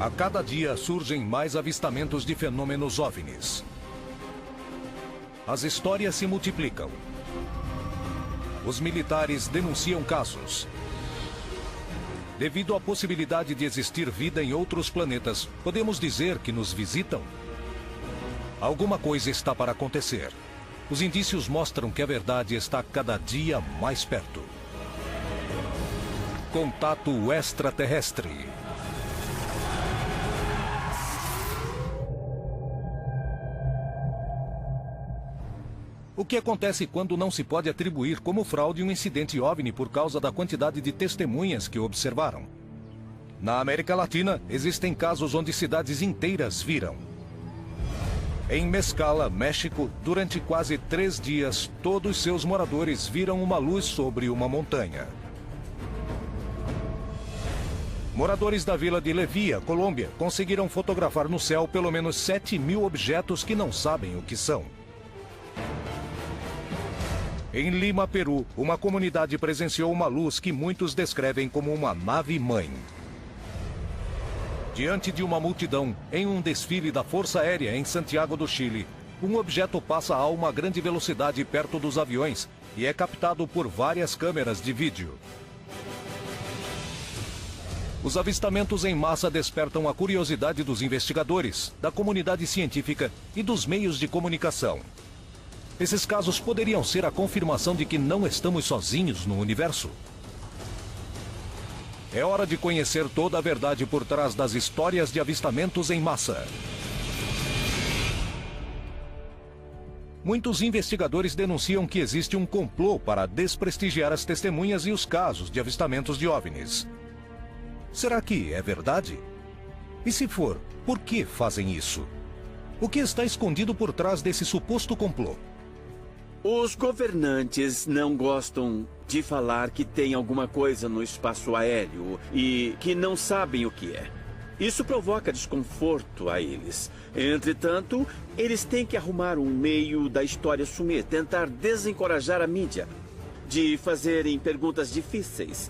A cada dia surgem mais avistamentos de fenômenos OVNIs. As histórias se multiplicam. Os militares denunciam casos. Devido à possibilidade de existir vida em outros planetas, podemos dizer que nos visitam? Alguma coisa está para acontecer. Os indícios mostram que a verdade está cada dia mais perto. Contato extraterrestre. O que acontece quando não se pode atribuir como fraude um incidente OVNI por causa da quantidade de testemunhas que observaram? Na América Latina, existem casos onde cidades inteiras viram. Em Mescala, México, durante quase 3 dias, todos seus moradores viram uma luz sobre uma montanha. Moradores da vila de Levia, Colômbia, conseguiram fotografar no céu pelo menos 7.000 objetos que não sabem o que são. Em Lima, Peru, uma comunidade presenciou uma luz que muitos descrevem como uma nave-mãe. Diante de uma multidão, em um desfile da Força Aérea em Santiago do Chile, um objeto passa a uma grande velocidade perto dos aviões e é captado por várias câmeras de vídeo. Os avistamentos em massa despertam a curiosidade dos investigadores, da comunidade científica e dos meios de comunicação. Esses casos poderiam ser a confirmação de que não estamos sozinhos no universo. É hora de conhecer toda a verdade por trás das histórias de avistamentos em massa. Muitos investigadores denunciam que existe um complô para desprestigiar as testemunhas e os casos de avistamentos de OVNIs. Será que é verdade? E se for, por que fazem isso? O que está escondido por trás desse suposto complô? Os governantes não gostam de falar que tem alguma coisa no espaço aéreo e que não sabem o que é. Isso provoca desconforto a eles. Entretanto, eles têm que arrumar um meio da história sumir, tentar desencorajar a mídia de fazerem perguntas difíceis,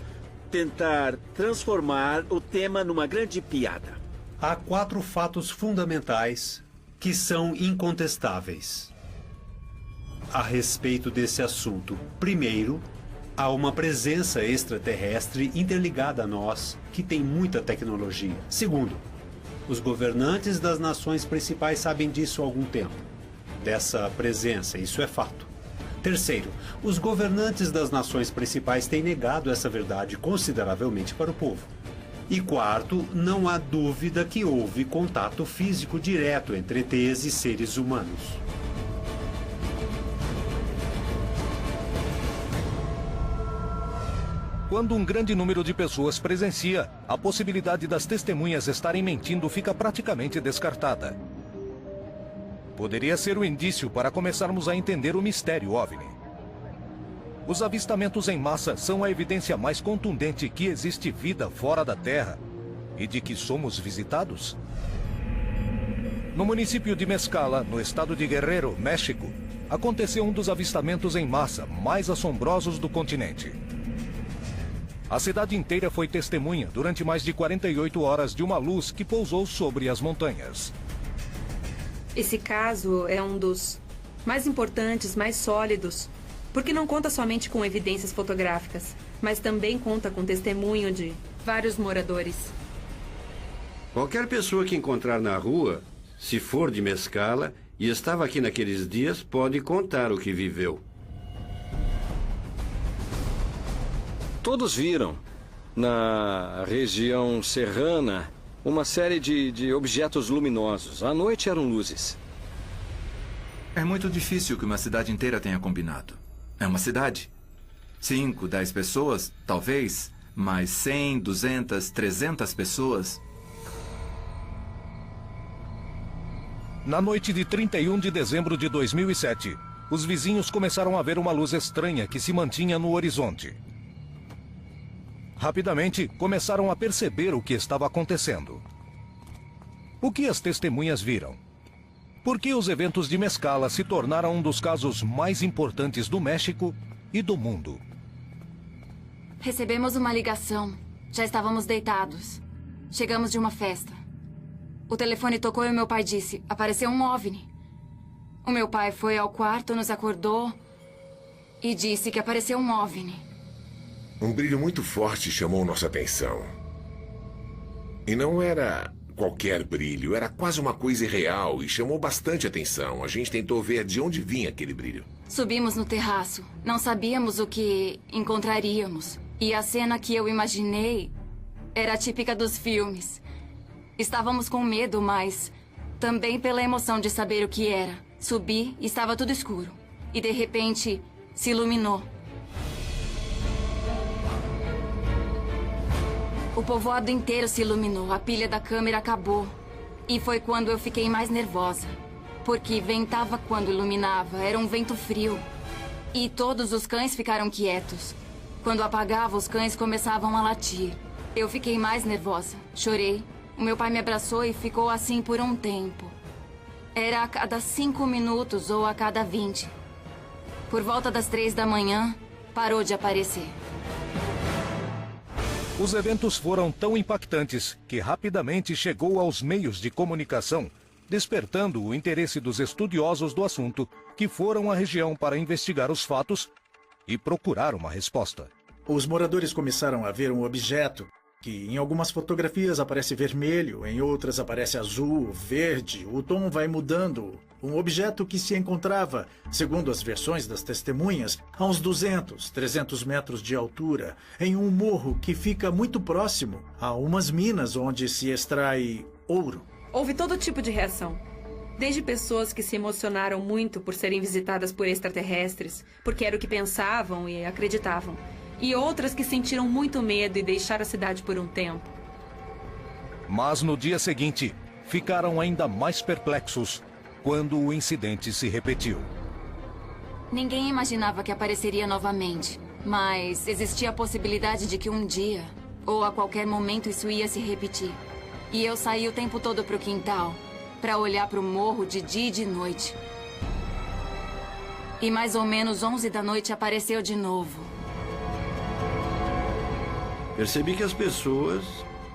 tentar transformar o tema numa grande piada. Há 4 fatos fundamentais que são incontestáveis a respeito desse assunto. Primeiro, há uma presença extraterrestre interligada a nós, que tem muita tecnologia. Segundo, os governantes das nações principais sabem disso há algum tempo, dessa presença, isso é fato. Terceiro, os governantes das nações principais têm negado essa verdade consideravelmente para o povo. E quarto, não há dúvida que houve contato físico direto entre ETs e seres humanos. Quando um grande número de pessoas presencia, a possibilidade das testemunhas estarem mentindo fica praticamente descartada. Poderia ser um indício para começarmos a entender o mistério OVNI. Os avistamentos em massa são a evidência mais contundente que existe vida fora da Terra e de que somos visitados. No município de Mescala, no estado de Guerrero, México, aconteceu um dos avistamentos em massa mais assombrosos do continente. A cidade inteira foi testemunha durante mais de 48 horas de uma luz que pousou sobre as montanhas. Esse caso é um dos mais importantes, mais sólidos, porque não conta somente com evidências fotográficas, mas também conta com testemunho de vários moradores. Qualquer pessoa que encontrar na rua, se for de Mescala e estava aqui naqueles dias, pode contar o que viveu. Todos viram, na região serrana, uma série de objetos luminosos. À noite eram luzes. É muito difícil que uma cidade inteira tenha combinado. É uma cidade. 5, 10 pessoas, talvez, mas 100, 200, 300 pessoas. Na noite de 31 de dezembro de 2007, os vizinhos começaram a ver uma luz estranha que se mantinha no horizonte. Rapidamente, começaram a perceber o que estava acontecendo. O que as testemunhas viram? Por que os eventos de Mescala se tornaram um dos casos mais importantes do México e do mundo? Recebemos uma ligação. Já estávamos deitados. Chegamos de uma festa. O telefone tocou e meu pai disse, apareceu um OVNI. O meu pai foi ao quarto, nos acordou e disse que apareceu um OVNI. Um brilho muito forte chamou nossa atenção. E não era qualquer brilho, era quase uma coisa irreal e chamou bastante atenção. A gente tentou ver de onde vinha aquele brilho. Subimos no terraço. Não sabíamos o que encontraríamos. E a cena que eu imaginei era típica dos filmes. Estávamos com medo, mas também pela emoção de saber o que era. Subi e estava tudo escuro. E de repente, se iluminou. O povoado inteiro se iluminou. A pilha da câmera acabou. E foi quando eu fiquei mais nervosa. Porque ventava quando iluminava. Era um vento frio. E todos os cães ficaram quietos. Quando apagava, os cães começavam a latir. Eu fiquei mais nervosa. Chorei. O meu pai me abraçou e ficou assim por um tempo. Era a cada 5 minutos ou a cada 20. Por volta das 3 da manhã, parou de aparecer. Os eventos foram tão impactantes que rapidamente chegou aos meios de comunicação, despertando o interesse dos estudiosos do assunto, que foram à região para investigar os fatos e procurar uma resposta. Os moradores começaram a ver um objeto que em algumas fotografias aparece vermelho, em outras aparece azul, verde, o tom vai mudando. Um objeto que se encontrava, segundo as versões das testemunhas, a uns 200, 300 metros de altura, em um morro que fica muito próximo a umas minas onde se extrai ouro. Houve todo tipo de reação. Desde pessoas que se emocionaram muito por serem visitadas por extraterrestres, porque era o que pensavam e acreditavam, e outras que sentiram muito medo e deixaram a cidade por um tempo. Mas no dia seguinte, ficaram ainda mais perplexos quando o incidente se repetiu. Ninguém imaginava que apareceria novamente, mas existia a possibilidade de que um dia, ou a qualquer momento, isso ia se repetir. E eu saí o tempo todo para o quintal, para olhar para o morro de dia e de noite. E mais ou menos 11 da noite apareceu de novo. Percebi que as pessoas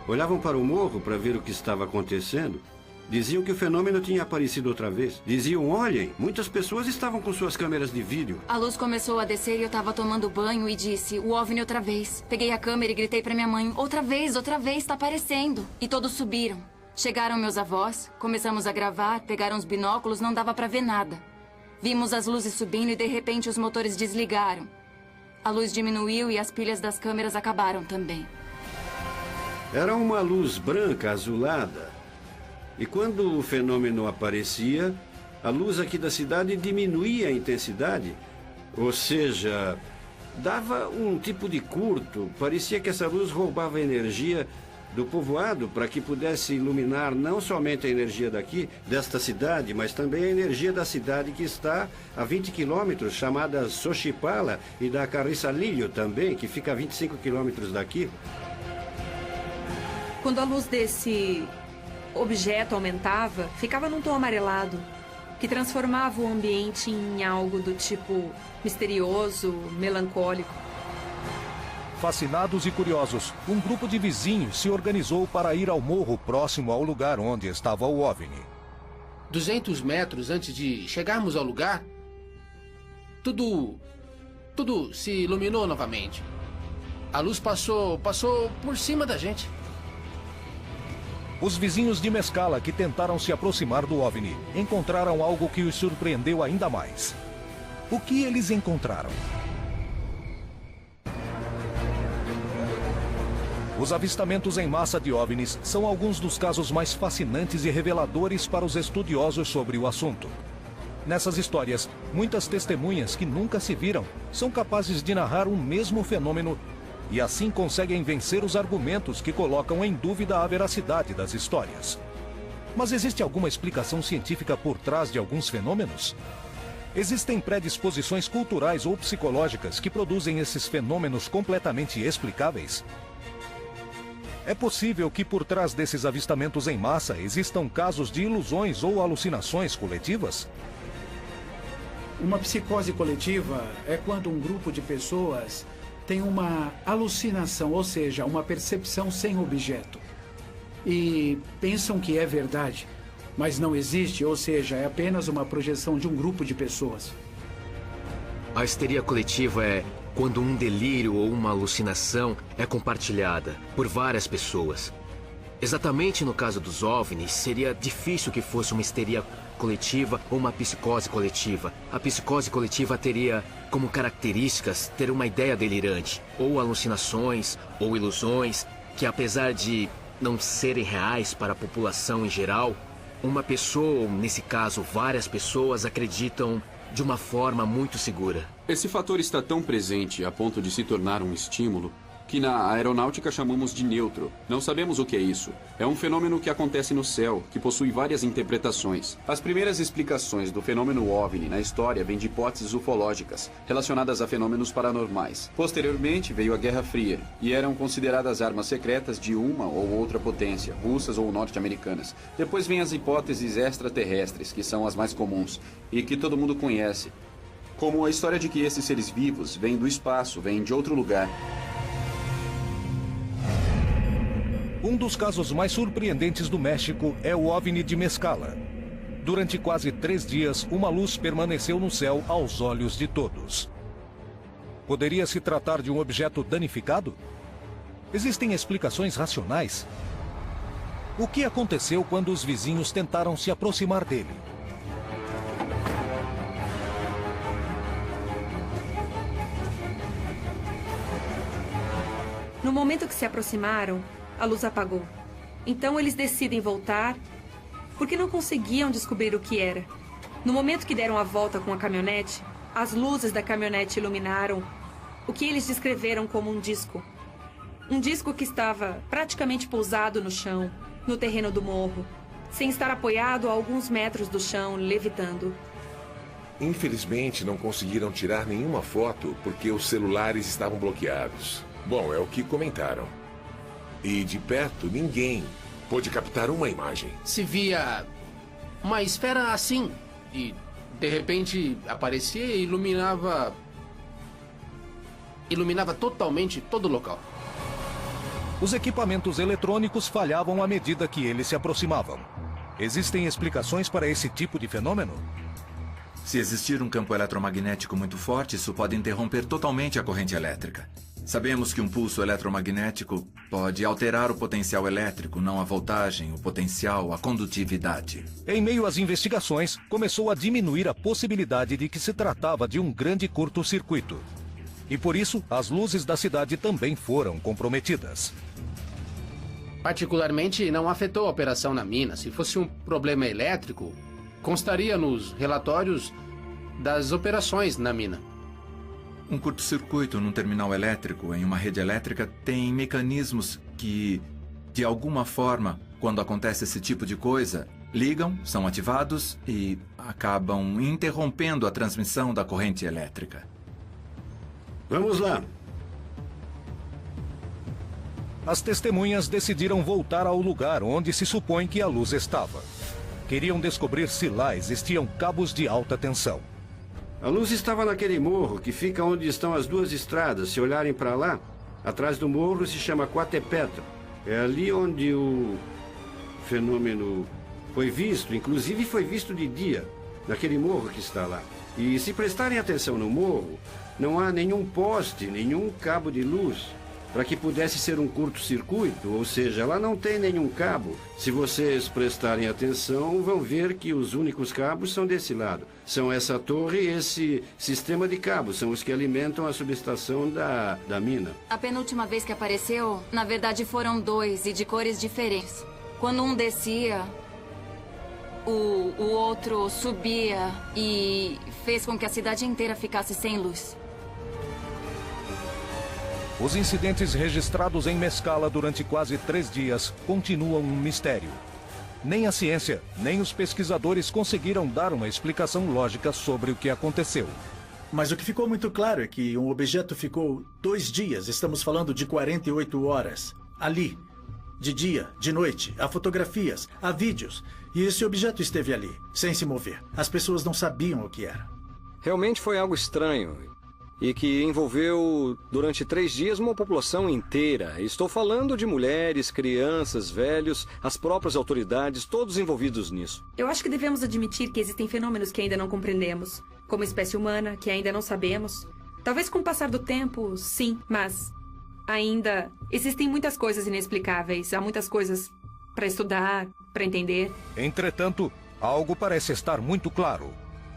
olhavam para o morro para ver o que estava acontecendo. Diziam que o fenômeno tinha aparecido outra vez. Diziam, olhem, muitas pessoas estavam com suas câmeras de vídeo. A luz começou a descer e eu estava tomando banho e disse, o OVNI outra vez. Peguei a câmera e gritei para minha mãe, outra vez, está aparecendo. E todos subiram. Chegaram meus avós, começamos a gravar, pegaram os binóculos, não dava para ver nada. Vimos as luzes subindo e de repente os motores desligaram. A luz diminuiu e as pilhas das câmeras acabaram também. Era uma luz branca azulada. E quando o fenômeno aparecia, a luz aqui da cidade diminuía a intensidade. Ou seja, dava um tipo de curto. Parecia que essa luz roubava a energia do povoado para que pudesse iluminar não somente a energia daqui, desta cidade, mas também a energia da cidade que está a 20 quilômetros, chamada Xochipala, e da Carriçalillo também, que fica a 25 quilômetros daqui. Quando a luz desse objeto aumentava, ficava num tom amarelado, que transformava o ambiente em algo do tipo misterioso, melancólico. Fascinados e curiosos, um grupo de vizinhos se organizou para ir ao morro próximo ao lugar onde estava o OVNI. 200 metros antes de chegarmos ao lugar, tudo se iluminou novamente. A luz passou por cima da gente. Os vizinhos de Mescala que tentaram se aproximar do OVNI encontraram algo que os surpreendeu ainda mais. O que eles encontraram? Os avistamentos em massa de OVNIs são alguns dos casos mais fascinantes e reveladores para os estudiosos sobre o assunto. Nessas histórias, muitas testemunhas que nunca se viram são capazes de narrar um mesmo fenômeno e assim conseguem vencer os argumentos que colocam em dúvida a veracidade das histórias. Mas existe alguma explicação científica por trás de alguns fenômenos? Existem predisposições culturais ou psicológicas que produzem esses fenômenos completamente explicáveis? É possível que por trás desses avistamentos em massa existam casos de ilusões ou alucinações coletivas? Uma psicose coletiva é quando um grupo de pessoas tem uma alucinação, ou seja, uma percepção sem objeto. e pensam que é verdade, mas não existe, ou seja, é apenas uma projeção de um grupo de pessoas. A histeria coletiva é quando um delírio ou uma alucinação é compartilhada por várias pessoas. Exatamente no caso dos OVNIs, seria difícil que fosse uma histeria coletiva ou uma psicose coletiva. A psicose coletiva teria como características ter uma ideia delirante, ou alucinações, ou ilusões, que apesar de não serem reais para a população em geral, uma pessoa, ou nesse caso várias pessoas, acreditam de uma forma muito segura. Esse fator está tão presente a ponto de se tornar um estímulo que na aeronáutica chamamos de neutro. Não sabemos o que é isso. É um fenômeno que acontece no céu, que possui várias interpretações. As primeiras explicações do fenômeno OVNI na história vêm de hipóteses ufológicas, relacionadas a fenômenos paranormais. Posteriormente veio a Guerra Fria, e eram consideradas armas secretas de uma ou outra potência, russas ou norte-americanas. Depois vêm as hipóteses extraterrestres, que são as mais comuns, e que todo mundo conhece. Como a história de que esses seres vivos vêm do espaço, vêm de outro lugar. Um dos casos mais surpreendentes do México é o OVNI de Mescala. Durante quase 3 dias, uma luz permaneceu no céu aos olhos de todos. Poderia se tratar de um objeto danificado? Existem explicações racionais? O que aconteceu quando os vizinhos tentaram se aproximar dele? No momento que se aproximaram, a luz apagou. Então eles decidem voltar, porque não conseguiam descobrir o que era. No momento que deram a volta com a caminhonete, as luzes da caminhonete iluminaram o que eles descreveram como um disco. Um disco que estava praticamente pousado no chão, no terreno do morro, sem estar apoiado a alguns metros do chão, levitando. Infelizmente, não conseguiram tirar nenhuma foto porque os celulares estavam bloqueados. Bom, é o que comentaram. E de perto, ninguém pôde captar uma imagem. Se via uma esfera assim, e de repente aparecia e iluminava totalmente todo o local. Os equipamentos eletrônicos falhavam à medida que eles se aproximavam. Existem explicações para esse tipo de fenômeno? Se existir um campo eletromagnético muito forte, isso pode interromper totalmente a corrente elétrica. Sabemos que um pulso eletromagnético pode alterar o potencial elétrico, não a voltagem, o potencial, a condutividade. Em meio às investigações, começou a diminuir a possibilidade de que se tratava de um grande curto-circuito. E por isso, as luzes da cidade também foram comprometidas. Particularmente, não afetou a operação na mina. Se fosse um problema elétrico, constaria nos relatórios das operações na mina. Um curto-circuito num terminal elétrico, em uma rede elétrica, tem mecanismos que, de alguma forma, quando acontece esse tipo de coisa, ligam, são ativados e acabam interrompendo a transmissão da corrente elétrica. Vamos lá. As testemunhas decidiram voltar ao lugar onde se supõe que a luz estava. Queriam descobrir se lá existiam cabos de alta tensão. A luz estava naquele morro que fica onde estão as duas estradas. Se olharem para lá, atrás do morro se chama Coatepetl. É ali onde o fenômeno foi visto, inclusive foi visto de dia, naquele morro que está lá. E se prestarem atenção no morro, não há nenhum poste, nenhum cabo de luz para que pudesse ser um curto-circuito, ou seja, lá não tem nenhum cabo. Se vocês prestarem atenção, vão ver que os únicos cabos são desse lado. São essa torre e esse sistema de cabos, são os que alimentam a subestação da mina. A penúltima vez que apareceu, na verdade foram 2 e de cores diferentes. Quando um descia, o outro subia e fez com que a cidade inteira ficasse sem luz. Os incidentes registrados em Mescala durante quase 3 dias continuam um mistério. Nem a ciência, nem os pesquisadores conseguiram dar uma explicação lógica sobre o que aconteceu. Mas o que ficou muito claro é que um objeto ficou 2 dias, estamos falando de 48 horas, ali. De dia, de noite, há fotografias, há vídeos. E esse objeto esteve ali, sem se mover. As pessoas não sabiam o que era. Realmente foi algo estranho. e que envolveu durante 3 dias uma população inteira. Estou falando de mulheres, crianças, velhos, as próprias autoridades, todos envolvidos nisso. Eu acho que devemos admitir que existem fenômenos que ainda não compreendemos, como espécie humana, que ainda não sabemos. Talvez com o passar do tempo, sim, mas ainda existem muitas coisas inexplicáveis. Há muitas coisas para estudar, para entender. Entretanto, algo parece estar muito claro.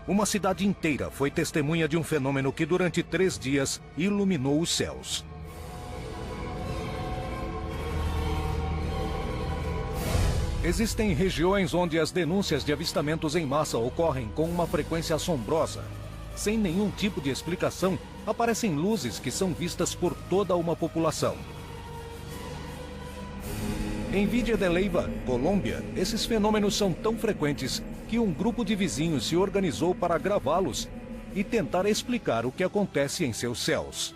Uma cidade inteira foi testemunha de um fenômeno que durante 3 dias iluminou os céus. Existem regiões onde as denúncias de avistamentos em massa ocorrem com uma frequência assombrosa. Sem nenhum tipo de explicação, aparecem luzes que são vistas por toda uma população. Em Villa de Leyva, Colômbia, esses fenômenos são tão frequentes que um grupo de vizinhos se organizou para gravá-los e tentar explicar o que acontece em seus céus.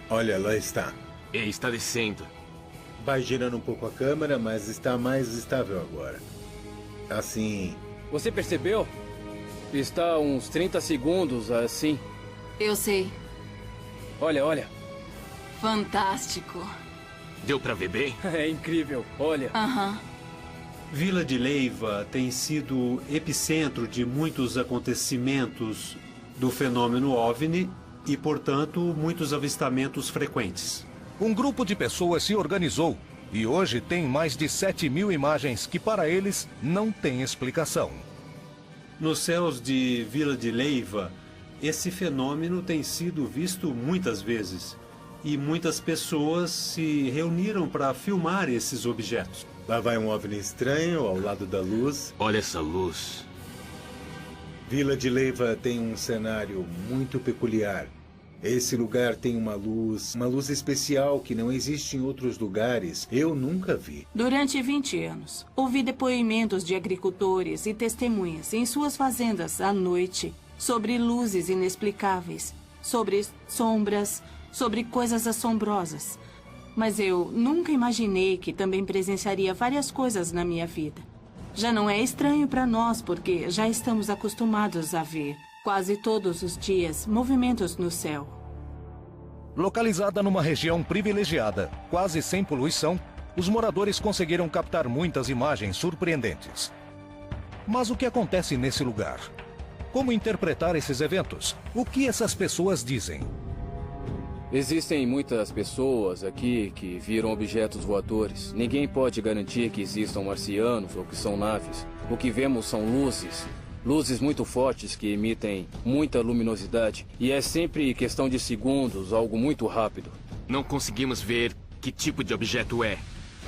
Olha, lá está. Está descendo. Vai girando um pouco a câmera, mas está mais estável agora. Assim... Você percebeu? Está uns 30 segundos assim. Eu sei. Olha, olha. Fantástico. Deu pra ver bem? É incrível, olha. Aham. Villa de Leyva tem sido epicentro de muitos acontecimentos do fenômeno OVNI e, portanto, muitos avistamentos frequentes. Um grupo de pessoas se organizou e hoje tem mais de 7.000 imagens que para eles não têm explicação. Nos céus de Villa de Leyva, esse fenômeno tem sido visto muitas vezes. E muitas pessoas se reuniram para filmar esses objetos. Lá vai um OVNI estranho ao lado da luz. Olha essa luz. Villa de Leyva tem um cenário muito peculiar. Esse lugar tem uma luz especial que não existe em outros lugares. Eu nunca vi. Durante 20 anos, ouvi depoimentos de agricultores e testemunhas em suas fazendas à noite sobre luzes inexplicáveis, sobre sombras, sobre coisas assombrosas. Mas eu nunca imaginei que também presenciaria várias coisas na minha vida. Já não é estranho para nós, porque já estamos acostumados a ver, quase todos os dias, movimentos no céu. Localizada numa região privilegiada, quase sem poluição, os moradores conseguiram captar muitas imagens surpreendentes. Mas o que acontece nesse lugar? Como interpretar esses eventos? O que essas pessoas dizem? Existem muitas pessoas aqui que viram objetos voadores. Ninguém pode garantir que existam marcianos ou que são naves. O que vemos são luzes. Luzes muito fortes que emitem muita luminosidade. E é sempre questão de segundos, algo muito rápido. Não conseguimos ver que tipo de objeto é.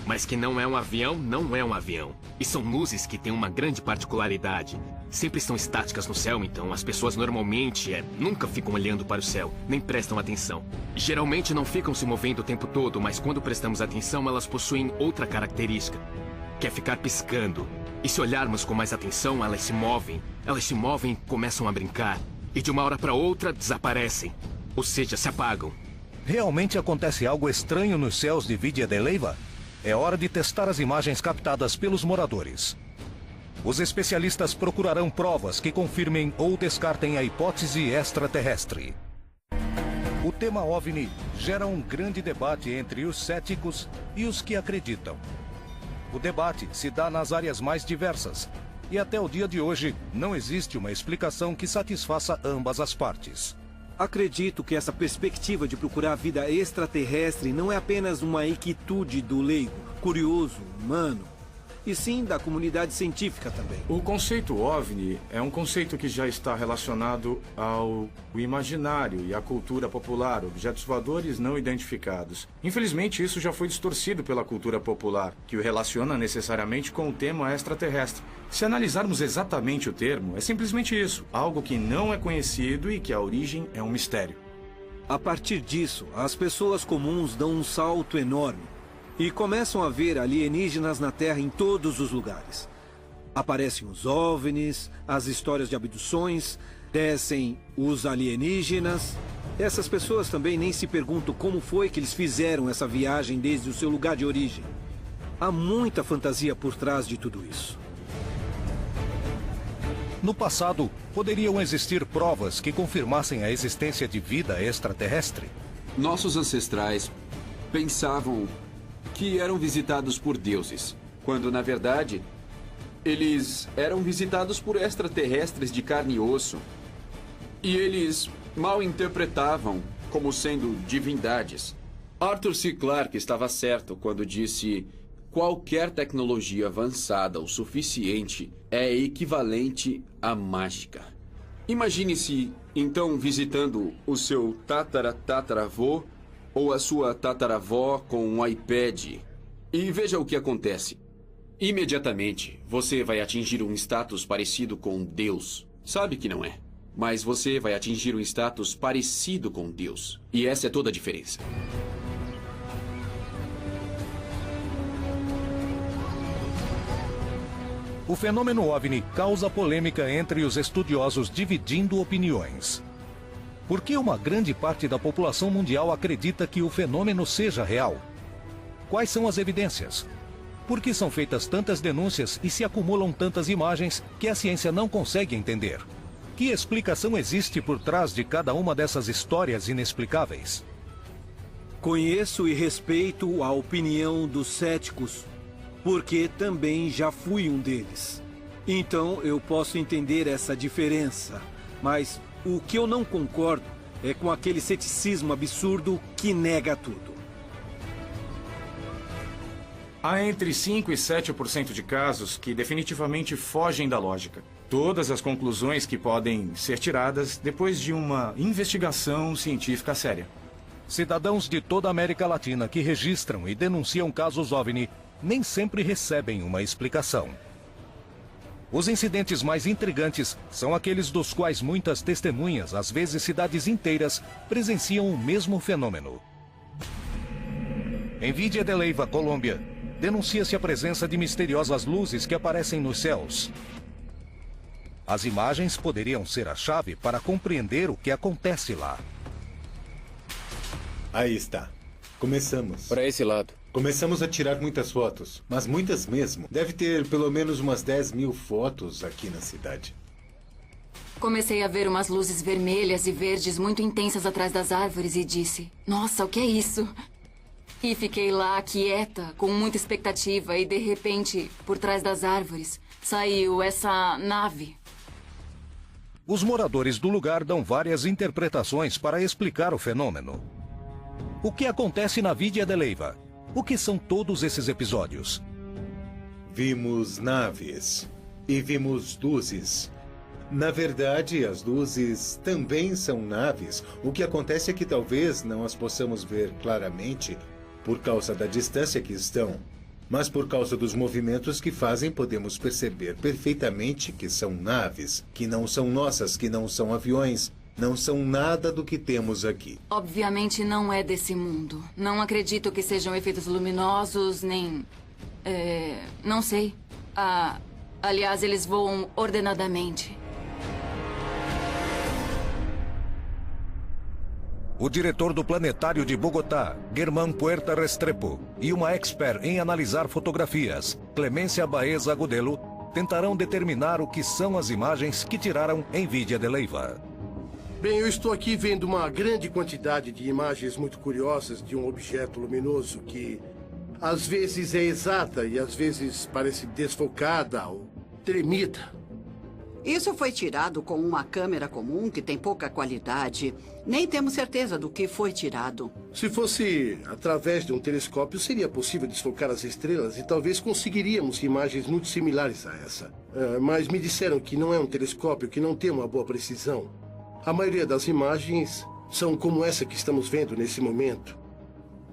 Mas que não é um avião, não é um avião. E são luzes que têm uma grande particularidade. Sempre estão estáticas no céu, então as pessoas normalmente nunca ficam olhando para o céu, nem prestam atenção. Geralmente não ficam se movendo o tempo todo, mas quando prestamos atenção, elas possuem outra característica, que é ficar piscando. E se olharmos com mais atenção, elas se movem e começam a brincar. E de uma hora para outra, desaparecem. Ou seja, se apagam. Realmente acontece algo estranho nos céus de Villa de Leyva? É hora de testar as imagens captadas pelos moradores. Os especialistas procurarão provas que confirmem ou descartem a hipótese extraterrestre. O tema OVNI gera um grande debate entre os céticos e os que acreditam. O debate se dá nas áreas mais diversas, e até o dia de hoje não existe uma explicação que satisfaça ambas as partes. Acredito que essa perspectiva de procurar vida extraterrestre não é apenas uma inquietude do leigo, curioso, humano, e sim da comunidade científica também. O conceito OVNI é um conceito que já está relacionado ao imaginário e à cultura popular, objetos voadores não identificados. Infelizmente, isso já foi distorcido pela cultura popular, que o relaciona necessariamente com o tema extraterrestre. Se analisarmos exatamente o termo, é simplesmente isso, algo que não é conhecido e que a origem é um mistério. A partir disso, as pessoas comuns dão um salto enorme e começam a ver alienígenas na Terra em todos os lugares. Aparecem os OVNIs, as histórias de abduções, descem os alienígenas. Essas pessoas também nem se perguntam como foi que eles fizeram essa viagem desde o seu lugar de origem. Há muita fantasia por trás de tudo isso. No passado, poderiam existir provas que confirmassem a existência de vida extraterrestre? Nossos ancestrais pensavam que eram visitados por deuses, quando, na verdade, eles eram visitados por extraterrestres de carne e osso. E eles mal interpretavam como sendo divindades. Arthur C. Clarke estava certo quando disse: qualquer tecnologia avançada o suficiente é equivalente à mágica. Imagine-se, então, visitando o seu tataravô ou a sua tataravó com um iPad. E veja o que acontece. Imediatamente, você vai atingir um status parecido com Deus. Sabe que não é. Mas você vai atingir um status parecido com Deus. E essa é toda a diferença. O fenômeno OVNI causa polêmica entre os estudiosos, dividindo opiniões. Por que uma grande parte da população mundial acredita que o fenômeno seja real? Quais são as evidências? Por que são feitas tantas denúncias e se acumulam tantas imagens que a ciência não consegue entender? Que explicação existe por trás de cada uma dessas histórias inexplicáveis? Conheço e respeito a opinião dos céticos, porque também já fui um deles. Então eu posso entender essa diferença, mas o que eu não concordo é com aquele ceticismo absurdo que nega tudo. Há entre 5% e 7% de casos que definitivamente fogem da lógica. Todas as conclusões que podem ser tiradas depois de uma investigação científica séria. Cidadãos de toda a América Latina que registram e denunciam casos OVNI nem sempre recebem uma explicação. Os incidentes mais intrigantes são aqueles dos quais muitas testemunhas, às vezes cidades inteiras, presenciam o mesmo fenômeno. Em Vidia de Leyva, Colômbia, denuncia-se a presença de misteriosas luzes que aparecem nos céus. As imagens poderiam ser a chave para compreender o que acontece lá. Aí está. Começamos. Para esse lado. Começamos a tirar muitas fotos, mas muitas mesmo. Deve ter pelo menos umas 10.000 fotos aqui na cidade. Comecei a ver umas luzes vermelhas e verdes muito intensas atrás das árvores e disse: nossa, o que é isso? E fiquei lá quieta, com muita expectativa, e de repente, por trás das árvores, saiu essa nave. Os moradores do lugar dão várias interpretações para explicar o fenômeno. O que acontece na Vidia de Leyva? O que são todos esses episódios? Vimos naves e vimos luzes. Na verdade, as luzes também são naves. O que acontece é que talvez não as possamos ver claramente por causa da distância que estão. Mas por causa dos movimentos que fazem, podemos perceber perfeitamente que são naves, que não são nossas, que não são aviões, não são nada do que temos aqui. Obviamente não é desse mundo. Não acredito que sejam efeitos luminosos, nem... não sei. Aliás, eles voam ordenadamente. O diretor do Planetário de Bogotá, Germán Puerta Restrepo, e uma expert em analisar fotografias, Clemência Baeza Agudelo, tentarão determinar o que são as imagens que tiraram em Vidia de Leyva. Bem, eu estou aqui vendo uma grande quantidade de imagens muito curiosas de um objeto luminoso que às vezes é exata e às vezes parece desfocada ou tremida. Isso foi tirado com uma câmera comum que tem pouca qualidade. Nem temos certeza do que foi tirado. Se fosse através de um telescópio, seria possível desfocar as estrelas e talvez conseguiríamos imagens muito similares a essa. Mas me disseram que não é um telescópio, que não tem uma boa precisão. A maioria das imagens são como essa que estamos vendo nesse momento.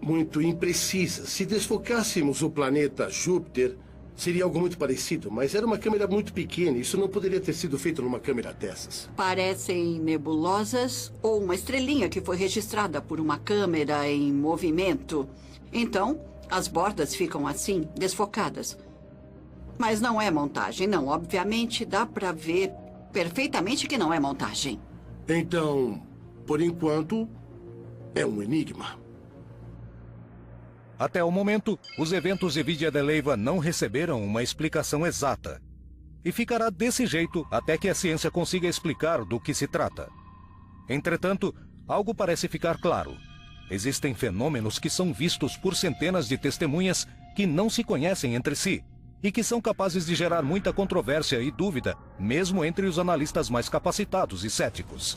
Muito imprecisas. Se desfocássemos o planeta Júpiter, seria algo muito parecido, mas era uma câmera muito pequena. Isso não poderia ter sido feito numa câmera dessas. Parecem nebulosas ou uma estrelinha que foi registrada por uma câmera em movimento. Então, as bordas ficam assim, desfocadas. Mas não é montagem, não. Obviamente, dá para ver perfeitamente que não é montagem. Então, por enquanto, é um enigma. Até o momento, os eventos de Vidia de Leyva não receberam uma explicação exata. E ficará desse jeito até que a ciência consiga explicar do que se trata. Entretanto, algo parece ficar claro. Existem fenômenos que são vistos por centenas de testemunhas que não se conhecem entre si e que são capazes de gerar muita controvérsia e dúvida, mesmo entre os analistas mais capacitados e céticos.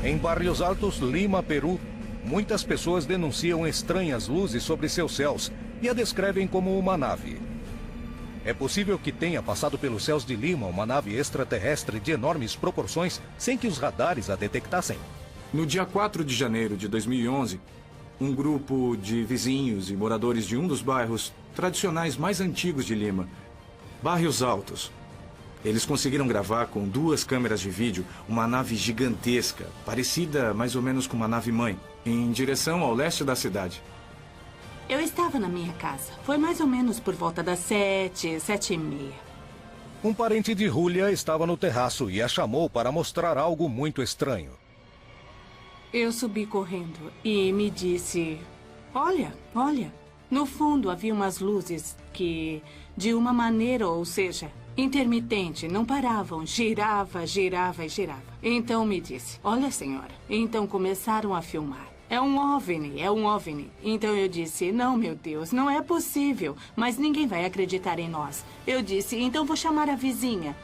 Em Barrios Altos, Lima, Peru, muitas pessoas denunciam estranhas luzes sobre seus céus e a descrevem como uma nave. É possível que tenha passado pelos céus de Lima uma nave extraterrestre de enormes proporções sem que os radares a detectassem. No dia 4 de janeiro de 2011, um grupo de vizinhos e moradores de um dos bairros tradicionais mais antigos de Lima, Barrios Altos, eles conseguiram gravar com 2 câmeras de vídeo uma nave gigantesca, parecida mais ou menos com uma nave-mãe, em direção ao leste da cidade. Eu estava na minha casa. Foi mais ou menos por volta das 7h30. Um parente de Julia estava no terraço e a chamou para mostrar algo muito estranho. Eu subi correndo e me disse... Olha. No fundo havia umas luzes que, de uma maneira, ou seja, intermitente, não paravam. Girava. Então me disse... Olha, senhora. Então começaram a filmar. É um OVNI. Então eu disse, não, meu Deus, não é possível. Mas ninguém vai acreditar em nós. Eu disse, então vou chamar a vizinha.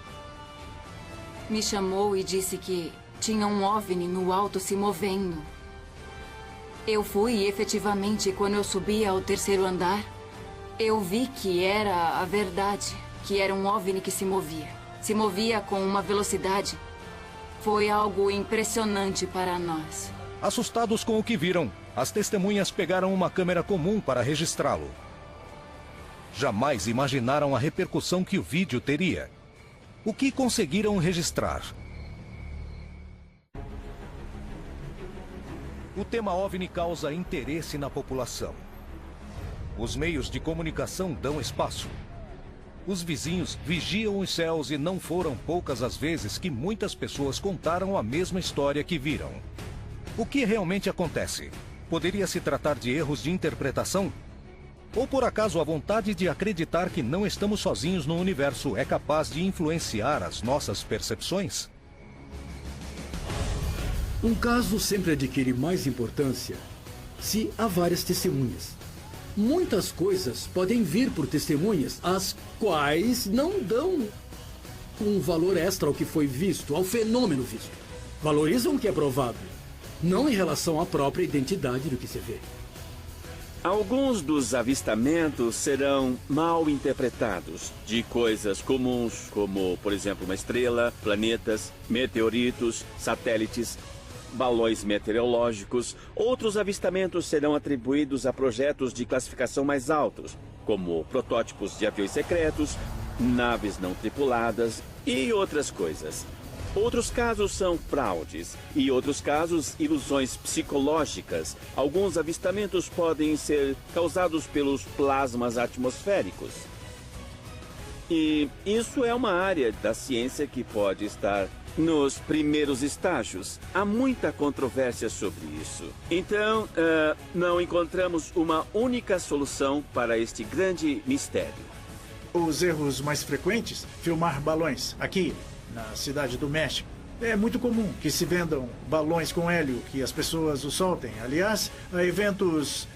Me chamou e disse que tinha um OVNI no alto se movendo. Eu fui e, efetivamente, quando eu subi ao 3º andar, eu vi que era a verdade, que era um OVNI que se movia. Se movia com uma velocidade. Foi algo impressionante para nós. Assustados com o que viram, as testemunhas pegaram uma câmera comum para registrá-lo. Jamais imaginaram a repercussão que o vídeo teria. O que conseguiram registrar? O tema OVNI causa interesse na população. Os meios de comunicação dão espaço. Os vizinhos vigiam os céus e não foram poucas as vezes que muitas pessoas contaram a mesma história que viram. O que realmente acontece? Poderia se tratar de erros de interpretação? Ou por acaso a vontade de acreditar que não estamos sozinhos no universo é capaz de influenciar as nossas percepções? Um caso sempre adquire mais importância se há várias testemunhas. Muitas coisas podem vir por testemunhas, as quais não dão um valor extra ao que foi visto, ao fenômeno visto. Valorizam o que é provável, não em relação à própria identidade do que se vê. Alguns dos avistamentos serão mal interpretados de coisas comuns, como, por exemplo, uma estrela, planetas, meteoritos, satélites, balões meteorológicos. Outros avistamentos serão atribuídos a projetos de classificação mais altos, como protótipos de aviões secretos, naves não tripuladas e outras coisas. Outros casos são fraudes e outros casos ilusões psicológicas. Alguns avistamentos podem ser causados pelos plasmas atmosféricos. E isso é uma área da ciência que pode estar nos primeiros estágios. Há muita controvérsia sobre isso. Então, não encontramos uma única solução para este grande mistério. Os erros mais frequentes? Filmar balões. Aqui, na cidade do México. É muito comum que se vendam balões com hélio, que as pessoas o soltem. Aliás, há eventos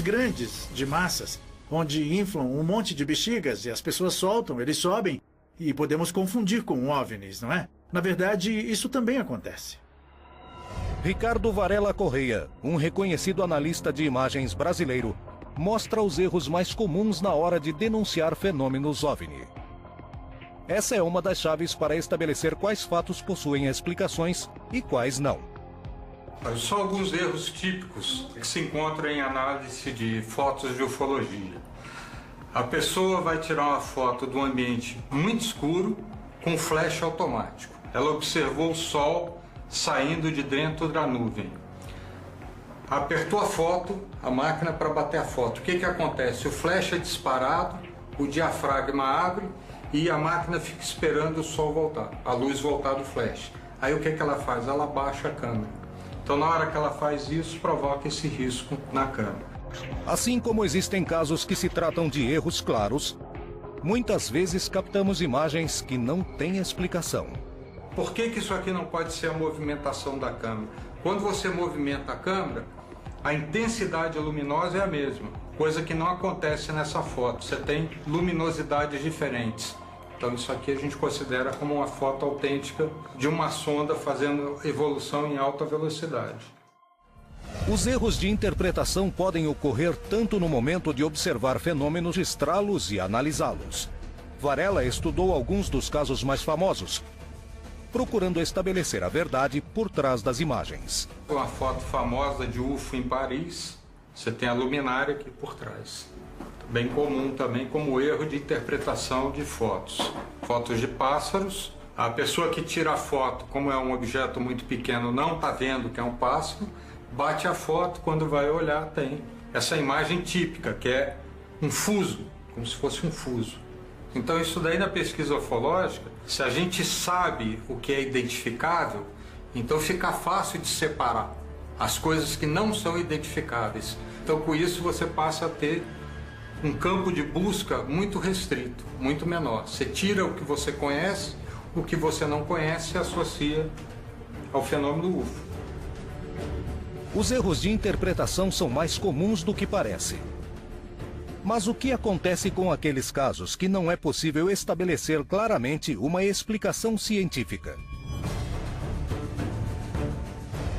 grandes de massas, onde inflam um monte de bexigas e as pessoas soltam, eles sobem. E podemos confundir com OVNIs, não é? Na verdade, isso também acontece. Ricardo Varela Correia, um reconhecido analista de imagens brasileiro, mostra os erros mais comuns na hora de denunciar fenômenos OVNI. Essa é uma das chaves para estabelecer quais fatos possuem explicações e quais não. São alguns erros típicos que se encontram em análise de fotos de ufologia. A pessoa vai tirar uma foto de um ambiente muito escuro com flash automático. Ela observou o sol saindo de dentro da nuvem. Apertou a foto, a máquina para bater a foto. O que acontece? O flash é disparado, o diafragma abre e a máquina fica esperando o sol voltar, a luz voltar do flash. Aí o que ela faz? Ela baixa a câmera. Então na hora que ela faz isso, provoca esse risco na câmera. Assim como existem casos que se tratam de erros claros, muitas vezes captamos imagens que não têm explicação. Por que isso aqui não pode ser a movimentação da câmera? Quando você movimenta a câmera, a intensidade luminosa é a mesma, coisa que não acontece nessa foto. Você tem luminosidades diferentes. Então isso aqui a gente considera como uma foto autêntica de uma sonda fazendo evolução em alta velocidade. Os erros de interpretação podem ocorrer tanto no momento de observar fenômenos, registrá-los e analisá-los. Varela estudou alguns dos casos mais famosos, procurando estabelecer a verdade por trás das imagens. Uma foto famosa de UFO em Paris, você tem a luminária aqui por trás. Bem comum também como erro de interpretação de fotos. Fotos de pássaros, a pessoa que tira a foto, como é um objeto muito pequeno, não está vendo que é um pássaro, bate a foto, quando vai olhar tem essa imagem típica, que é um fuso, como se fosse um fuso. Então isso daí na pesquisa ufológica, se a gente sabe o que é identificável, então fica fácil de separar as coisas que não são identificáveis. Então com isso você passa a ter um campo de busca muito restrito, muito menor. Você tira o que você conhece, o que você não conhece se associa ao fenômeno UFO. Os erros de interpretação são mais comuns do que parece. Mas o que acontece com aqueles casos que não é possível estabelecer claramente uma explicação científica?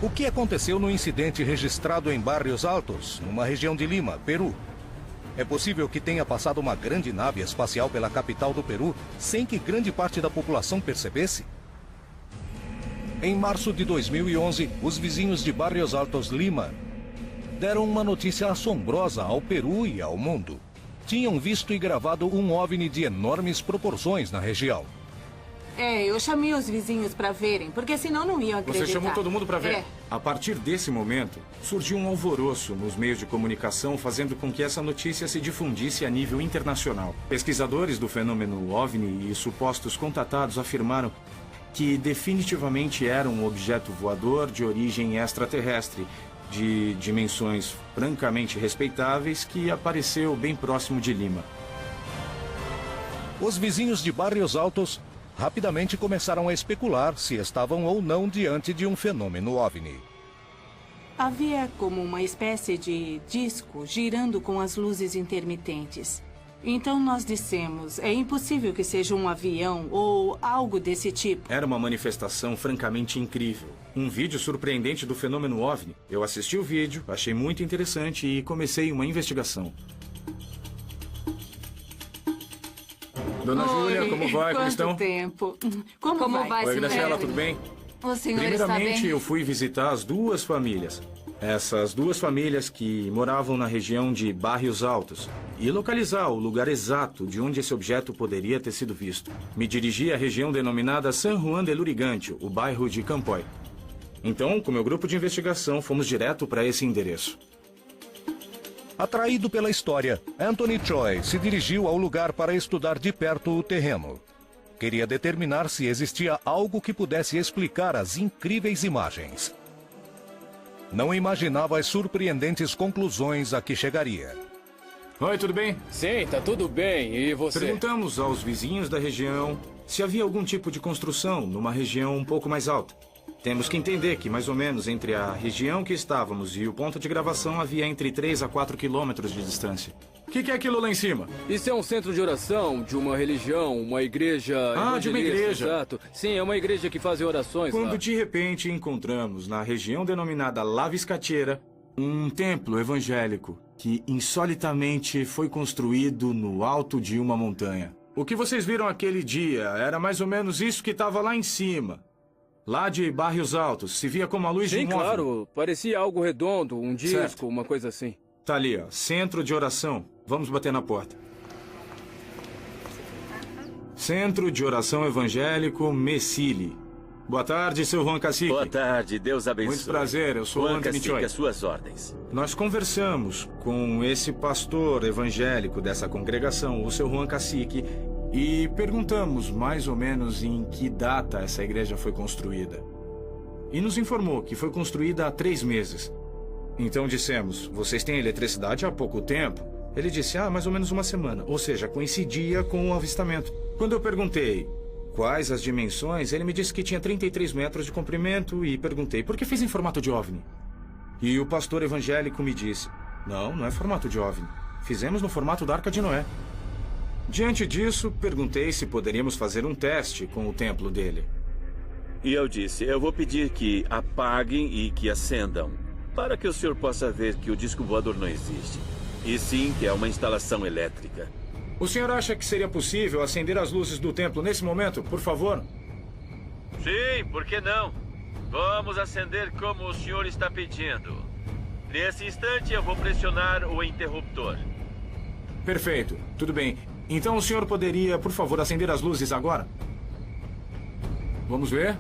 O que aconteceu no incidente registrado em Barrios Altos, numa região de Lima, Peru? É possível que tenha passado uma grande nave espacial pela capital do Peru sem que grande parte da população percebesse? Em março de 2011, os vizinhos de Barrios Altos, Lima, deram uma notícia assombrosa ao Peru e ao mundo. Tinham visto e gravado um OVNI de enormes proporções na região. Eu chamei os vizinhos para verem, porque senão não iam acreditar. Você chamou todo mundo para ver? A partir desse momento, surgiu um alvoroço nos meios de comunicação, fazendo com que essa notícia se difundisse a nível internacional. Pesquisadores do fenômeno OVNI e supostos contatados afirmaram que definitivamente era um objeto voador de origem extraterrestre, de dimensões francamente respeitáveis, que apareceu bem próximo de Lima. Os vizinhos de Barrios Altos rapidamente começaram a especular se estavam ou não diante de um fenômeno OVNI. Havia como uma espécie de disco girando com as luzes intermitentes. Então nós dissemos, é impossível que seja um avião ou algo desse tipo. Era uma manifestação francamente incrível. Um vídeo surpreendente do fenômeno OVNI. Eu assisti o vídeo, achei muito interessante e comecei uma investigação. Dona Júlia, como vai? Como estão? Quanto tempo? Como vai, Oi, senhor? Graciela, tudo bem? O senhor Primeiramente, está bem? eu fui visitar as duas famílias. Essas duas famílias que moravam na região de Barrios Altos. E localizar o lugar exato de onde esse objeto poderia ter sido visto. Me dirigi à região denominada San Juan de Lurigancho, o bairro de Campoy. Então, com meu grupo de investigação, fomos direto para esse endereço. Atraído pela história, Anthony Choi se dirigiu ao lugar para estudar de perto o terreno. Queria determinar se existia algo que pudesse explicar as incríveis imagens. Não imaginava as surpreendentes conclusões a que chegaria. Oi, tudo bem? Sim, tá tudo bem. E você? Perguntamos aos vizinhos da região se havia algum tipo de construção numa região um pouco mais alta. Temos que entender que, mais ou menos, entre a região que estávamos e o ponto de gravação havia entre 3 a 4 quilômetros de distância. O que é aquilo lá em cima? Isso é um centro de oração de uma religião, uma igreja... De uma igreja. Exato. Sim, é uma igreja que faz orações Quando lá. de repente encontramos, na região denominada La Viscacheira, um templo evangélico que insolitamente foi construído no alto de uma montanha. O que vocês viram aquele dia era mais ou menos isso que estava lá em cima. Lá de Barrios Altos, se via como a luz de um Sim, OVNI. claro. Parecia algo redondo, um disco, Certo. uma coisa assim. Tá ali, ó. Centro de oração. Vamos bater na porta. Centro de Oração Evangélico Messili. Boa tarde, seu Juan Cacique. Boa tarde, Deus abençoe. Muito prazer, eu sou o Juan Anthony Cacique, Choi. às suas ordens. Nós conversamos com esse pastor evangélico dessa congregação, o seu Juan Cacique, e perguntamos mais ou menos em que data essa igreja foi construída. E nos informou que foi construída há 3 meses. Então dissemos, vocês têm eletricidade há pouco tempo. Ele disse, mais ou menos uma semana. Ou seja, coincidia com o avistamento. Quando eu perguntei quais as dimensões, ele me disse que tinha 33 metros de comprimento e perguntei, por que fez em formato de OVNI? E o pastor evangélico me disse, não é formato de OVNI. Fizemos no formato da Arca de Noé. Diante disso, perguntei se poderíamos fazer um teste com o templo dele. E eu disse, eu vou pedir que apaguem e que acendam, para que o senhor possa ver que o disco voador não existe. E sim que é uma instalação elétrica. O senhor acha que seria possível acender as luzes do templo nesse momento, por favor? Sim, por que não? Vamos acender como o senhor está pedindo. Nesse instante eu vou pressionar o interruptor. Perfeito, tudo bem. Então o senhor poderia, por favor, acender as luzes agora? Vamos ver?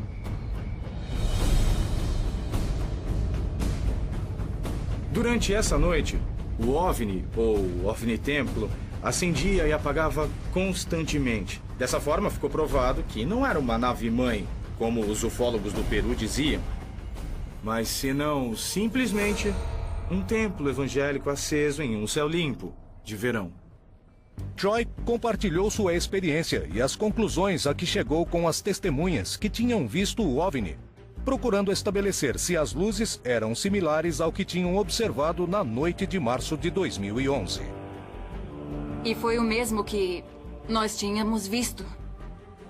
Durante essa noite, o OVNI, ou OVNI Templo, acendia e apagava constantemente. Dessa forma, ficou provado que não era uma nave-mãe, como os ufólogos do Peru diziam, mas senão, simplesmente, um templo evangélico aceso em um céu limpo, de verão. Troy compartilhou sua experiência e as conclusões a que chegou com as testemunhas que tinham visto o OVNI, procurando estabelecer se as luzes eram similares ao que tinham observado na noite de março de 2011. E foi o mesmo que nós tínhamos visto.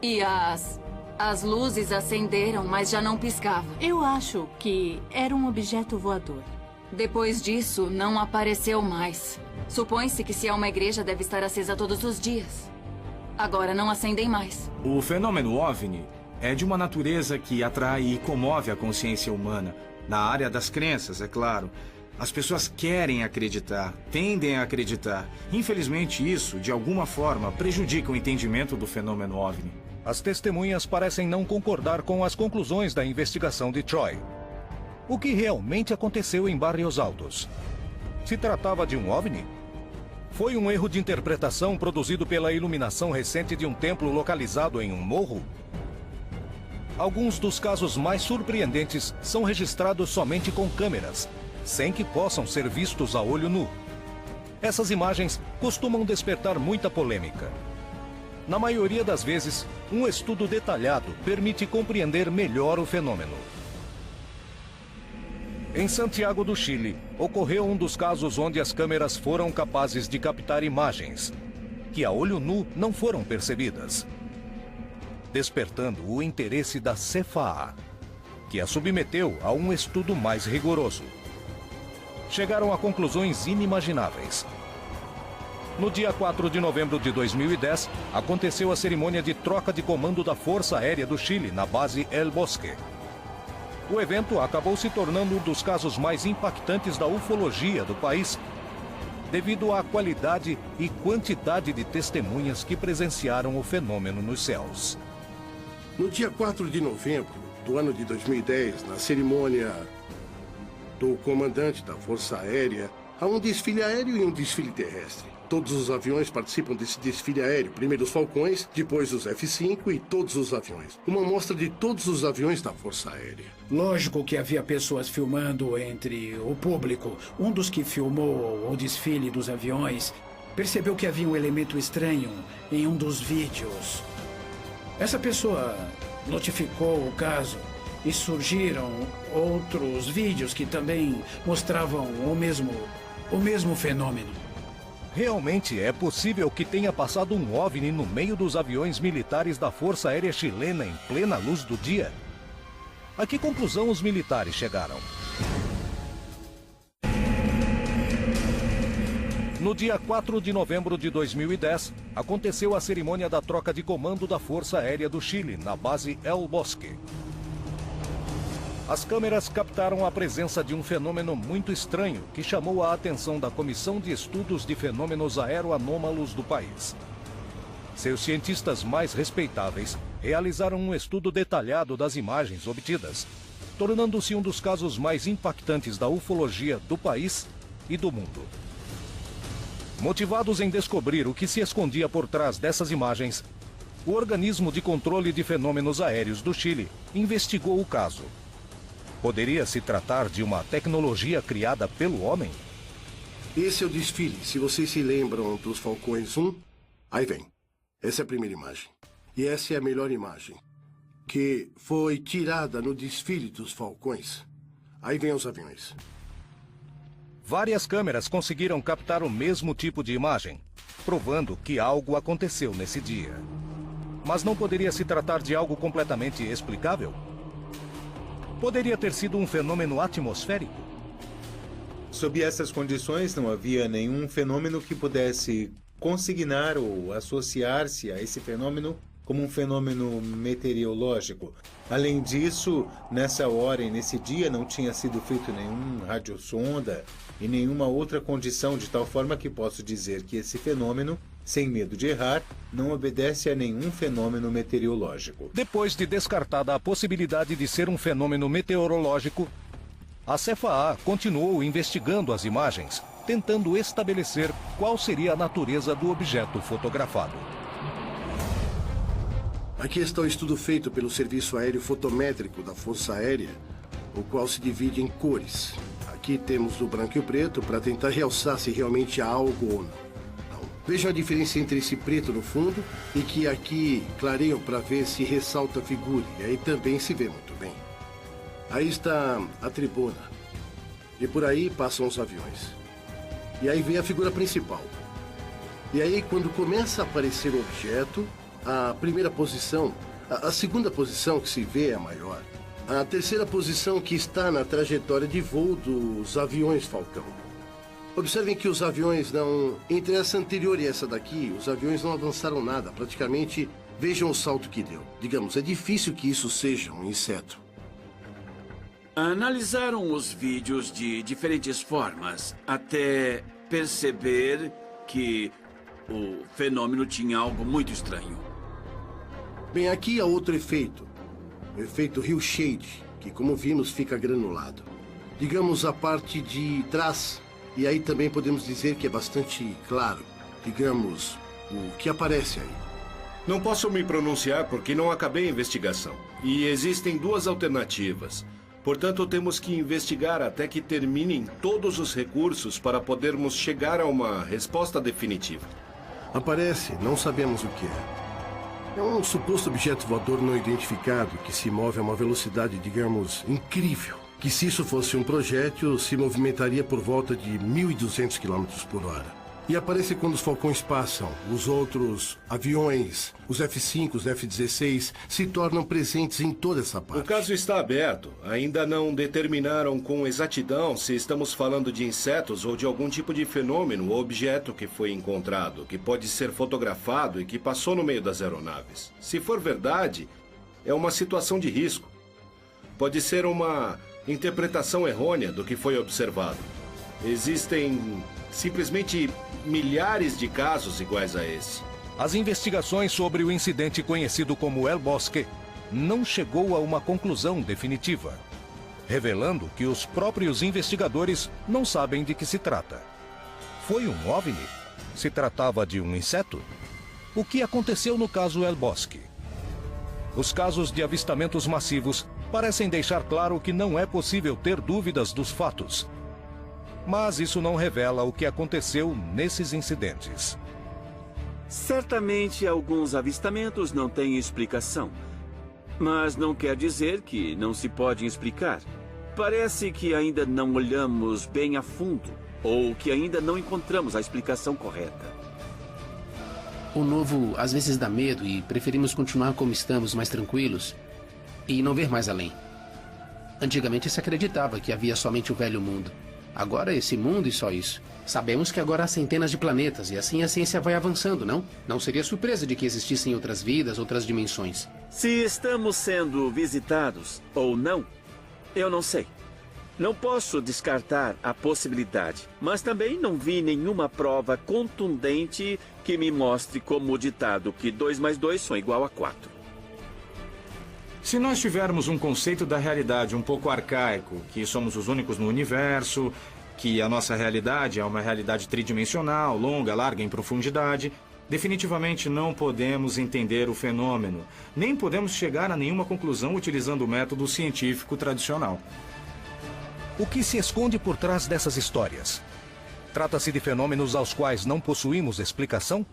E as luzes acenderam, mas já não piscavam. Eu acho que era um objeto voador. Depois disso, não apareceu mais. Supõe-se que se é uma igreja, deve estar acesa todos os dias. Agora não acendem mais. O fenômeno OVNI é de uma natureza que atrai e comove a consciência humana. Na área das crenças, é claro. As pessoas querem acreditar, tendem a acreditar. Infelizmente, isso, de alguma forma, prejudica o entendimento do fenômeno OVNI. As testemunhas parecem não concordar com as conclusões da investigação de Troy. O que realmente aconteceu em Barrios Altos? Se tratava de um OVNI? Foi um erro de interpretação produzido pela iluminação recente de um templo localizado em um morro? Alguns dos casos mais surpreendentes são registrados somente com câmeras, sem que possam ser vistos a olho nu. Essas imagens costumam despertar muita polêmica. Na maioria das vezes, um estudo detalhado permite compreender melhor o fenômeno. Em Santiago do Chile, ocorreu um dos casos onde as câmeras foram capazes de captar imagens que a olho nu não foram percebidas, despertando o interesse da CFAA, que a submeteu a um estudo mais rigoroso. Chegaram a conclusões inimagináveis. No dia 4 de novembro de 2010, aconteceu a cerimônia de troca de comando da Força Aérea do Chile na base El Bosque. O evento acabou se tornando um dos casos mais impactantes da ufologia do país, devido à qualidade e quantidade de testemunhas que presenciaram o fenômeno nos céus. No dia 4 de novembro do ano de 2010, na cerimônia do comandante da Força Aérea, há um desfile aéreo e um desfile terrestre. Todos os aviões participam desse desfile aéreo. Primeiro os Falcões, depois os F-5 e todos os aviões. Uma amostra de todos os aviões da Força Aérea. Lógico que havia pessoas filmando entre o público. Um dos que filmou o desfile dos aviões percebeu que havia um elemento estranho em um dos vídeos. Essa pessoa notificou o caso e surgiram outros vídeos que também mostravam o mesmo fenômeno. Realmente é possível que tenha passado um OVNI no meio dos aviões militares da Força Aérea Chilena em plena luz do dia? A que conclusão os militares chegaram? No dia 4 de novembro de 2010, aconteceu a cerimônia da troca de comando da Força Aérea do Chile, na base El Bosque. As câmeras captaram a presença de um fenômeno muito estranho que chamou a atenção da Comissão de Estudos de Fenômenos Aeroanômalos do país. Seus cientistas mais respeitáveis realizaram um estudo detalhado das imagens obtidas, tornando-se um dos casos mais impactantes da ufologia do país e do mundo. Motivados em descobrir o que se escondia por trás dessas imagens, o Organismo de Controle de Fenômenos Aéreos do Chile investigou o caso. Poderia se tratar de uma tecnologia criada pelo homem? Esse é o desfile. Se vocês se lembram dos Falcões 1, aí vem. Essa é a primeira imagem. E essa é a melhor imagem, que foi tirada no desfile dos Falcões. Aí vem os aviões. Várias câmeras conseguiram captar o mesmo tipo de imagem, provando que algo aconteceu nesse dia. Mas não poderia se tratar de algo completamente explicável? Poderia ter sido um fenômeno atmosférico? Sob essas condições, não havia nenhum fenômeno que pudesse consignar ou associar-se a esse fenômeno como um fenômeno meteorológico. Além disso, nessa hora e nesse dia não tinha sido feito nenhum radiosonda e nenhuma outra condição, de tal forma que posso dizer que esse fenômeno, sem medo de errar, não obedece a nenhum fenômeno meteorológico. Depois de descartada a possibilidade de ser um fenômeno meteorológico, a CFAA continuou investigando as imagens, tentando estabelecer qual seria a natureza do objeto fotografado. Aqui está o estudo feito pelo Serviço Aéreo Fotométrico da Força Aérea, o qual se divide em cores. Aqui temos o branco e o preto para tentar realçar se realmente há algo ou não. Vejam a diferença entre esse preto no fundo e que aqui clareiam para ver se ressalta a figura. E aí também se vê muito bem. Aí está a tribuna. E por aí passam os aviões. E aí vem a figura principal. E aí quando começa a aparecer o objeto, a primeira posição, a segunda posição que se vê é a maior. A terceira posição que está na trajetória de voo dos aviões Falcão. Observem que os aviões não... Entre essa anterior e essa daqui, os aviões não avançaram nada. Praticamente, vejam o salto que deu. Digamos, é difícil que isso seja um inseto. Analisaram os vídeos de diferentes formas, até perceber que o fenômeno tinha algo muito estranho. Bem, aqui há outro efeito. O efeito Hillshade, que como vimos fica granulado. Digamos a parte de trás, e aí também podemos dizer que é bastante claro. Digamos, o que aparece aí. Não posso me pronunciar porque não acabei a investigação. E existem duas alternativas. Portanto, temos que investigar até que terminem todos os recursos para podermos chegar a uma resposta definitiva. Aparece, não sabemos o que é. É um suposto objeto voador não identificado que se move a uma velocidade, digamos, incrível. Que se isso fosse um projétil, se movimentaria por volta de 1.200 km por hora. E aparece quando os Falcões passam. Os outros aviões, os F-5, os F-16, se tornam presentes em toda essa parte. O caso está aberto. Ainda não determinaram com exatidão se estamos falando de insetos ou de algum tipo de fenômeno ou objeto que foi encontrado, que pode ser fotografado e que passou no meio das aeronaves. Se for verdade, é uma situação de risco. Pode ser uma interpretação errônea do que foi observado. Existem simplesmente milhares de casos iguais a esse. As investigações sobre o incidente conhecido como El Bosque não chegou a uma conclusão definitiva, revelando que os próprios investigadores não sabem de que se trata. Foi um OVNI? Se tratava de um inseto? O que aconteceu no caso El Bosque? Os casos de avistamentos massivos parecem deixar claro que não é possível ter dúvidas dos fatos. Mas isso não revela o que aconteceu nesses incidentes. Certamente alguns avistamentos não têm explicação. Mas não quer dizer que não se pode explicar. Parece que ainda não olhamos bem a fundo, ou que ainda não encontramos a explicação correta. O novo às vezes dá medo e preferimos continuar como estamos, mais tranquilos, e não ver mais além. Antigamente se acreditava que havia somente o velho mundo. Agora esse mundo e só isso. Sabemos que agora há centenas de planetas e assim a ciência vai avançando, não? Não seria surpresa de que existissem outras vidas, outras dimensões. Se estamos sendo visitados ou não, eu não sei. Não posso descartar a possibilidade, mas também não vi nenhuma prova contundente que me mostre como o ditado que 2 mais 2 são igual a 4. Se nós tivermos um conceito da realidade um pouco arcaico, que somos os únicos no universo, que a nossa realidade é uma realidade tridimensional, longa, larga em profundidade, definitivamente não podemos entender o fenômeno, nem podemos chegar a nenhuma conclusão utilizando o método científico tradicional. O que se esconde por trás dessas histórias? Trata-se de fenômenos aos quais não possuímos explicação?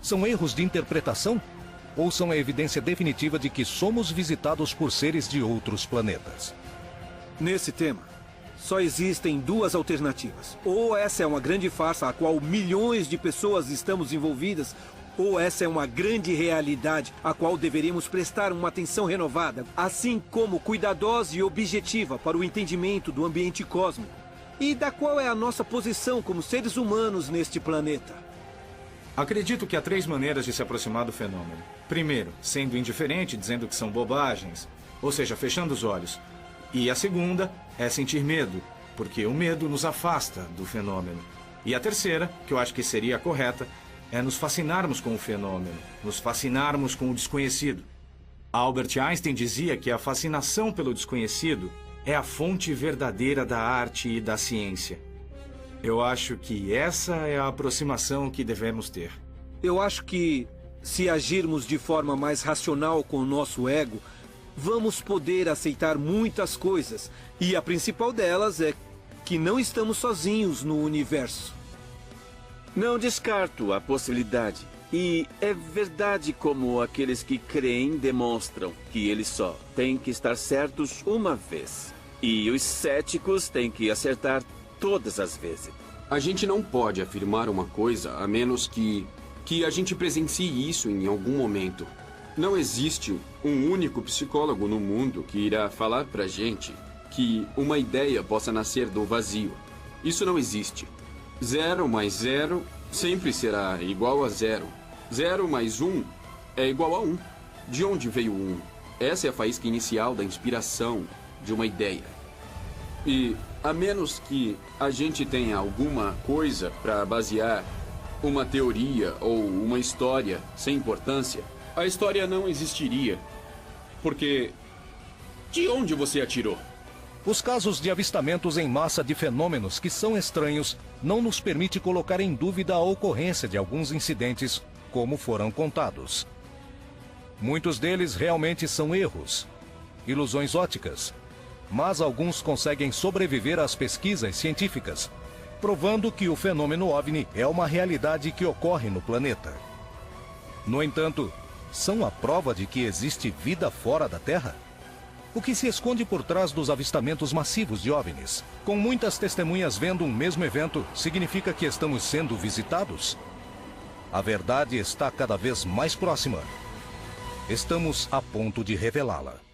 São erros de interpretação? Ou são a evidência definitiva de que somos visitados por seres de outros planetas? Nesse tema, só existem duas alternativas. Ou essa é uma grande farsa a qual milhões de pessoas estamos envolvidas, ou essa é uma grande realidade a qual deveríamos prestar uma atenção renovada, assim como cuidadosa e objetiva para o entendimento do ambiente cósmico e da qual é a nossa posição como seres humanos neste planeta. Acredito que há 3 maneiras de se aproximar do fenômeno. Primeiro, sendo indiferente, dizendo que são bobagens, ou seja, fechando os olhos. E a segunda é sentir medo, porque o medo nos afasta do fenômeno. E a terceira, que eu acho que seria a correta, é nos fascinarmos com o fenômeno, nos fascinarmos com o desconhecido. Albert Einstein dizia que a fascinação pelo desconhecido é a fonte verdadeira da arte e da ciência. Eu acho que essa é a aproximação que devemos ter. Eu acho que, se agirmos de forma mais racional com o nosso ego, vamos poder aceitar muitas coisas. E a principal delas é que não estamos sozinhos no universo. Não descarto a possibilidade. E é verdade como aqueles que creem demonstram que eles só têm que estar certos uma vez. E os céticos têm que acertar todas as vezes. A gente não pode afirmar uma coisa a menos que a gente presencie isso em algum momento. Não existe um único psicólogo no mundo que irá falar pra gente que uma ideia possa nascer do vazio. Isso não existe. 0 mais 0 sempre será igual a 0. 0 mais 1 é igual a 1. De onde veio o 1? Essa é a faísca inicial da inspiração de uma ideia. E a menos que a gente tenha alguma coisa para basear uma teoria ou uma história sem importância, a história não existiria. Porque de onde você atirou? Os casos de avistamentos em massa de fenômenos que são estranhos não nos permite colocar em dúvida a ocorrência de alguns incidentes, como foram contados. Muitos deles realmente são erros, ilusões ópticas, mas alguns conseguem sobreviver às pesquisas científicas, provando que o fenômeno OVNI é uma realidade que ocorre no planeta. No entanto, são a prova de que existe vida fora da Terra? O que se esconde por trás dos avistamentos massivos de OVNIs? Com muitas testemunhas vendo um mesmo evento, significa que estamos sendo visitados? A verdade está cada vez mais próxima. Estamos a ponto de revelá-la.